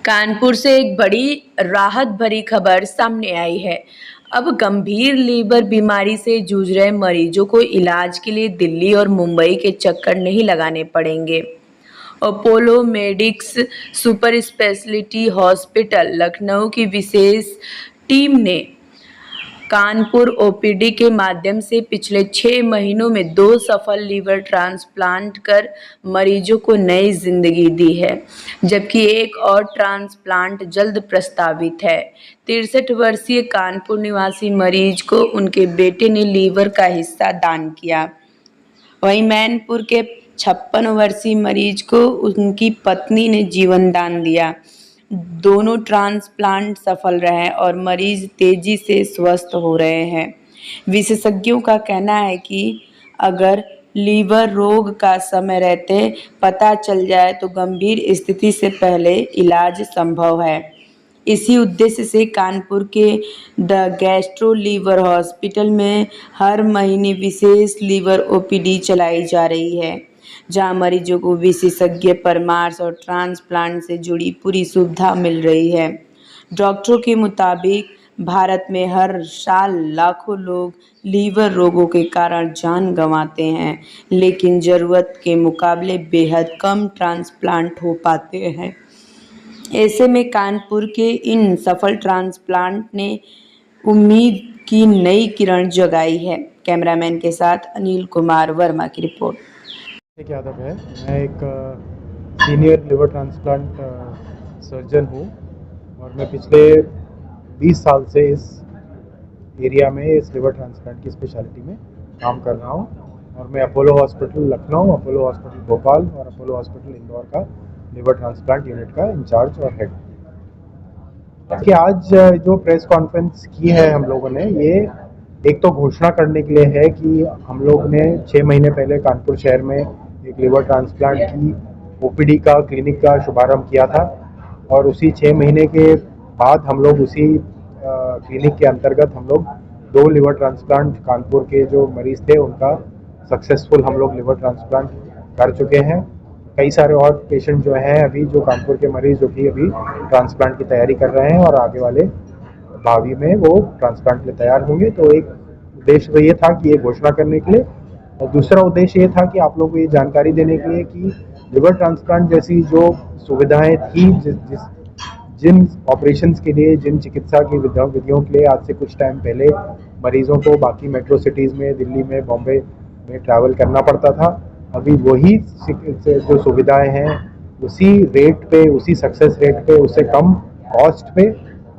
कानपुर से एक बड़ी राहत भरी खबर सामने आई है। अब गंभीर लीवर बीमारी से जूझ रहे मरीजों को इलाज के लिए दिल्ली और मुंबई के चक्कर नहीं लगाने पड़ेंगे। Apollo medics super speciality hospital Lucknow की विशेष टीम ने कानपुर ओपीडी के माध्यम से पिछले 6 महीनों में 2 सफल लीवर ट्रांसप्लांट कर मरीजों को नई जिंदगी दी है, जबकि एक और ट्रांसप्लांट जल्द प्रस्तावित है। 63 वर्षीय कानपुर निवासी मरीज को उनके बेटे ने लीवर का हिस्सा दान किया। वहीं मैनपुर के 56 वर्षीय मरीज को उनकी पत्नी ने जीवन दान दिया। दोनों ट्रांसप्लांट सफल रहे और मरीज तेजी से स्वस्थ हो रहे हैं। विशेषज्ञों का कहना है कि अगर लीवर रोग का समय रहते पता चल जाए तो गंभीर स्थिति से पहले इलाज संभव है। इसी उद्देश्य से कानपुर के द गैस्ट्रो लीवर हॉस्पिटल में हर महीने विशेष लीवर ओपीडी चलाई जा रही है, जहां मरीजों को विशेषज्ञ परामर्श और ट्रांसप्लांट से जुड़ी पूरी सुविधा मिल रही है। डॉक्टरों के मुताबिक भारत में हर साल लाखों लोग लीवर रोगों के कारण जान गंवाते हैं, लेकिन ज़रूरत के मुकाबले बेहद कम ट्रांसप्लांट हो पाते हैं। ऐसे में कानपुर के इन सफल ट्रांसप्लांट ने उम्मीद की नई किरण जगाई है। कैमरामैन के साथ अनिल कुमार वर्मा की रिपोर्ट। यादव है, मैं एक सीनियर लिवर ट्रांसप्लांट सर्जन हूँ और मैं पिछले 20 साल से इस एरिया में इस लिवर ट्रांसप्लांट की स्पेशलिटी में काम कर रहा हूँ। और मैं Apollo hospital Lucknow, Apollo hospital Bhopal और अपोलो हॉस्पिटल इंदौर का लिवर ट्रांसप्लांट यूनिट का इंचार्ज और हेड। कि आज जो प्रेस कॉन्फ्रेंस की है हम लोगों ने, ये एक तो घोषणा करने के लिए है कि हम लोग ने 6 महीने पहले कानपुर शहर में एक लिवर ट्रांसप्लांट की ओपीडी का क्लिनिक का शुभारंभ किया था और उसी 6 महीने के बाद हम लोग उसी क्लिनिक के अंतर्गत हम लोग 2 लिवर ट्रांसप्लांट कानपुर के जो मरीज थे उनका सक्सेसफुल हम लोग लिवर ट्रांसप्लांट कर चुके हैं। कई सारे और पेशेंट जो हैं अभी, जो कानपुर के मरीज जो कि अभी ट्रांसप्लांट की तैयारी कर रहे हैं और आगे वाले भावी में वो ट्रांसप्लांट के लिए तैयार होंगे। तो एक उद्देश्य तो ये था कि ये घोषणा करने के लिए, और दूसरा उद्देश्य ये था कि आप लोगों को ये जानकारी देने के लिए कि लिवर ट्रांसप्लांट जैसी जो सुविधाएं थी, जिन ऑपरेशंस के लिए, जिन चिकित्सा की विधियों के लिए आज से कुछ टाइम पहले मरीजों को बाकी मेट्रो सिटीज़ में, दिल्ली में, बॉम्बे में ट्रैवल करना पड़ता था, अभी वही जो सुविधाएं हैं उसी रेट पे, उसी सक्सेस रेट पे, उससे कम कॉस्ट पे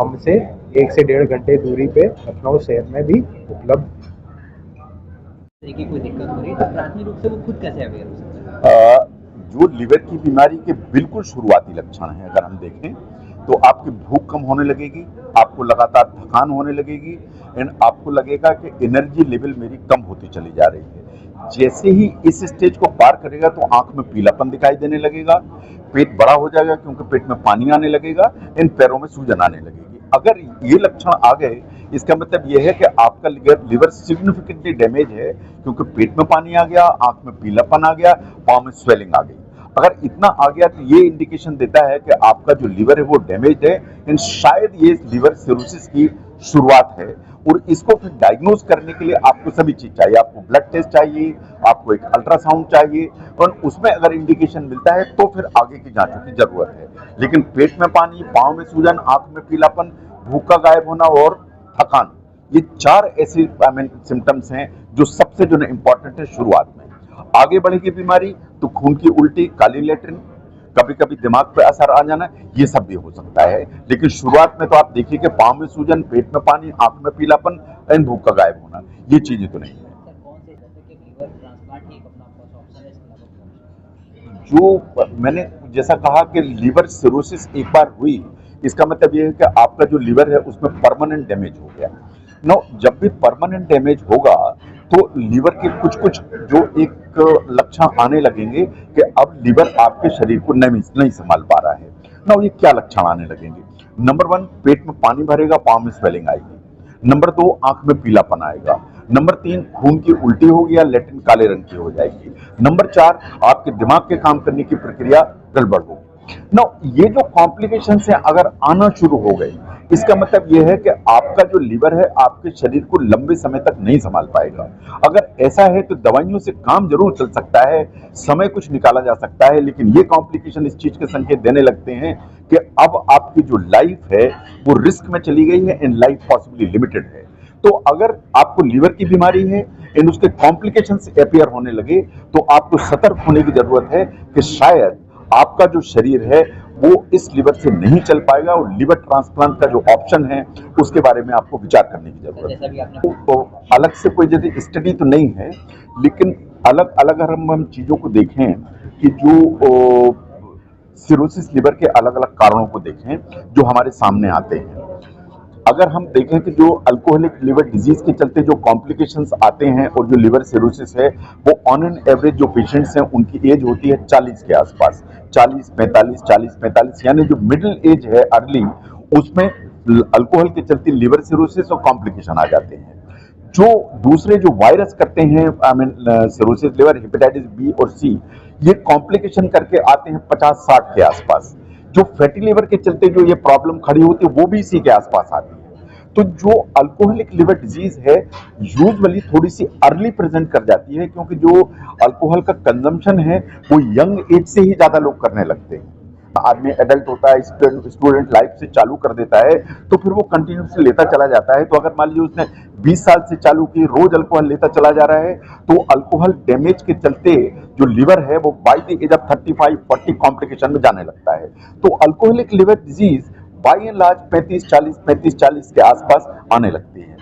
हमसे 1 से 1.5 घंटे दूरी पे लखनऊ शहर में भी उपलब्ध। कोई दिक्कत हो रही है तो प्राथमिक रूप से वो खुद कैसे अवेयर हो सकता है? जो लिवर की बीमारी के बिल्कुल शुरुआती लक्षण हैं, अगर हम देखें तो आपकी भूख कम होने लगेगी, आपको लगातार थकान होने लगेगी एंड आपको लगेगा कि एनर्जी लेवल मेरी कम होती चली जा रही है। जैसे ही इस स्टेज को पार करेगा तो आंख में पीलापन दिखाई देने लगेगा, पेट बड़ा हो जाएगा क्योंकि पेट में पानी आने लगेगा, इन पैरों में सूजन आने लगेगी। अगर ये लक्षण आ गए, इसका मतलब ये है कि आपका लिवर सिग्निफिकेंटली डैमेज है, क्योंकि पेट में पानी आ गया, आंख में पीलापन आ गया, पाँव में स्वेलिंग आ गई। अगर इतना आ गया तो ये इंडिकेशन देता है कि आपका जो लिवर है वो डैमेज है एंड शायद ये लिवर सिरोसिस की शुरुआत है। और इसको फिर डायग्नोज करने के लिए आपको सभी चीज चाहिए, आपको ब्लड टेस्ट चाहिए, आपको एक अल्ट्रासाउंड चाहिए, और उसमें अगर इंडिकेशन मिलता है तो फिर आगे की जांचों की जरूरत है। लेकिन पेट में पानी, पाँव में सूजन, आंख में पीलापन, भूख का गायब होना और थकान, ये 4 ऐसे सिम्टम्स हैं जो सबसे जो इम्पोर्टेंट है शुरुआत में। आगे बढ़ेगी बीमारी तो खून की उल्टी, काली लेटरिन, कभी कभी दिमाग पे असर आ जाना, ये सब भी हो सकता है। लेकिन शुरुआत में तो आप देखिए कि पाँव में सूजन, पेट में पानी, आंख में पीलापन एंड भूख का गायब होना, ये चीजें तो नहीं है। जो मैंने जैसा कहा कि लिवर सिरोसिस एक बार हुई, इसका मतलब ये है कि आपका जो लिवर है उसमें परमानेंट डैमेज हो गया। नो, जब भी परमानेंट डैमेज होगा तो लिवर के कुछ जो एक लक्षण आने लगेंगे कि अब लिवर आपके शरीर को नहीं संभाल पा रहा है ना। ये क्या लक्षण आने लगेंगे? नंबर 1, पेट में पानी भरेगा, पाँव में स्वेलिंग आएगी। नंबर 2, आंख में पीलापन आएगा। नंबर 3, खून की उल्टी होगी या लेटरिन काले रंग की हो जाएगी। नंबर 4, आपके दिमाग के काम करने की प्रक्रिया गड़बड़ होगी। नो, ये जो कॉम्प्लिकेशंस हैं अगर आना शुरू हो गए, इसका मतलब ये है कि आपका जो लीवर है आपके शरीर को लंबे समय तक नहीं संभाल पाएगा। अगर ऐसा है तो दवाइयों से काम जरूर चल सकता है, समय कुछ निकाला जा सकता है, लेकिन ये कॉम्प्लिकेशन इस चीज के संकेत देने लगते हैं कि अब आपकी जो लाइफ है वो रिस्क में चली गई है एंड लाइफ पॉसिबली लिमिटेड है। तो अगर आपको लीवर की बीमारी है एंड उसके कॉम्प्लिकेशंस अपीयर होने लगे तो आपको सतर्क होने की जरूरत है कि शायद आपका जो शरीर है वो इस लिवर से नहीं चल पाएगा और लिवर ट्रांसप्लांट का जो ऑप्शन है उसके बारे में आपको विचार करने की जरूरत जैसा भी है। आपने तो अलग से कोई जैसे स्टडी तो नहीं है, लेकिन अलग अलग अगर हम चीजों को देखें कि जो सिरोसिस लिवर के अलग अलग कारणों को देखें जो हमारे सामने आते हैं, अगर हम देखें कि जो अल्कोहलिक लिवर डिजीज के चलते जो कॉम्प्लिकेशंस आते हैं और जो लिवर सिरोसिस है वो ऑन एन एवरेज जो पेशेंट्स हैं उनकी एज होती है 40 के आसपास, 40-45 यानी जो मिडिल एज है अर्ली, उसमें अल्कोहल के चलते लिवर सिरोसिस और कॉम्प्लिकेशन आ जाते हैं। जो दूसरे जो वायरस करते हैं सिरोसिस लिवर, हेपेटाइटिस बी और सी, ये कॉम्प्लिकेशन करके आते हैं 50-60 के आसपास। जो फैटी लिवर के चलते जो ये प्रॉब्लम खड़ी होती है वो भी इसी के आसपास आती है। तो जो अल्कोहलिक लिवर डिजीज है यूजुअली थोड़ी सी अर्ली प्रेजेंट कर जाती है, क्योंकि जो अल्कोहल का कंजम्पशन है वो यंग एज से ही ज्यादा लोग करने लगते हैं। आदमी एडल्ट होता है, स्टूडेंट लाइफ से चालू कर देता है तो फिर वो कंटिन्यूसली लेता चला जाता है। तो अगर मान लीजिए उसने 20 साल से चालू की, रोज अल्कोहल लेता चला जा रहा है, तो अल्कोहल डैमेज के चलते जो लिवर है वो by the age of 35-40 complication में जाने लगता है। तो alcoholic liver disease by and large 35-40 के आसपास आने लगती है।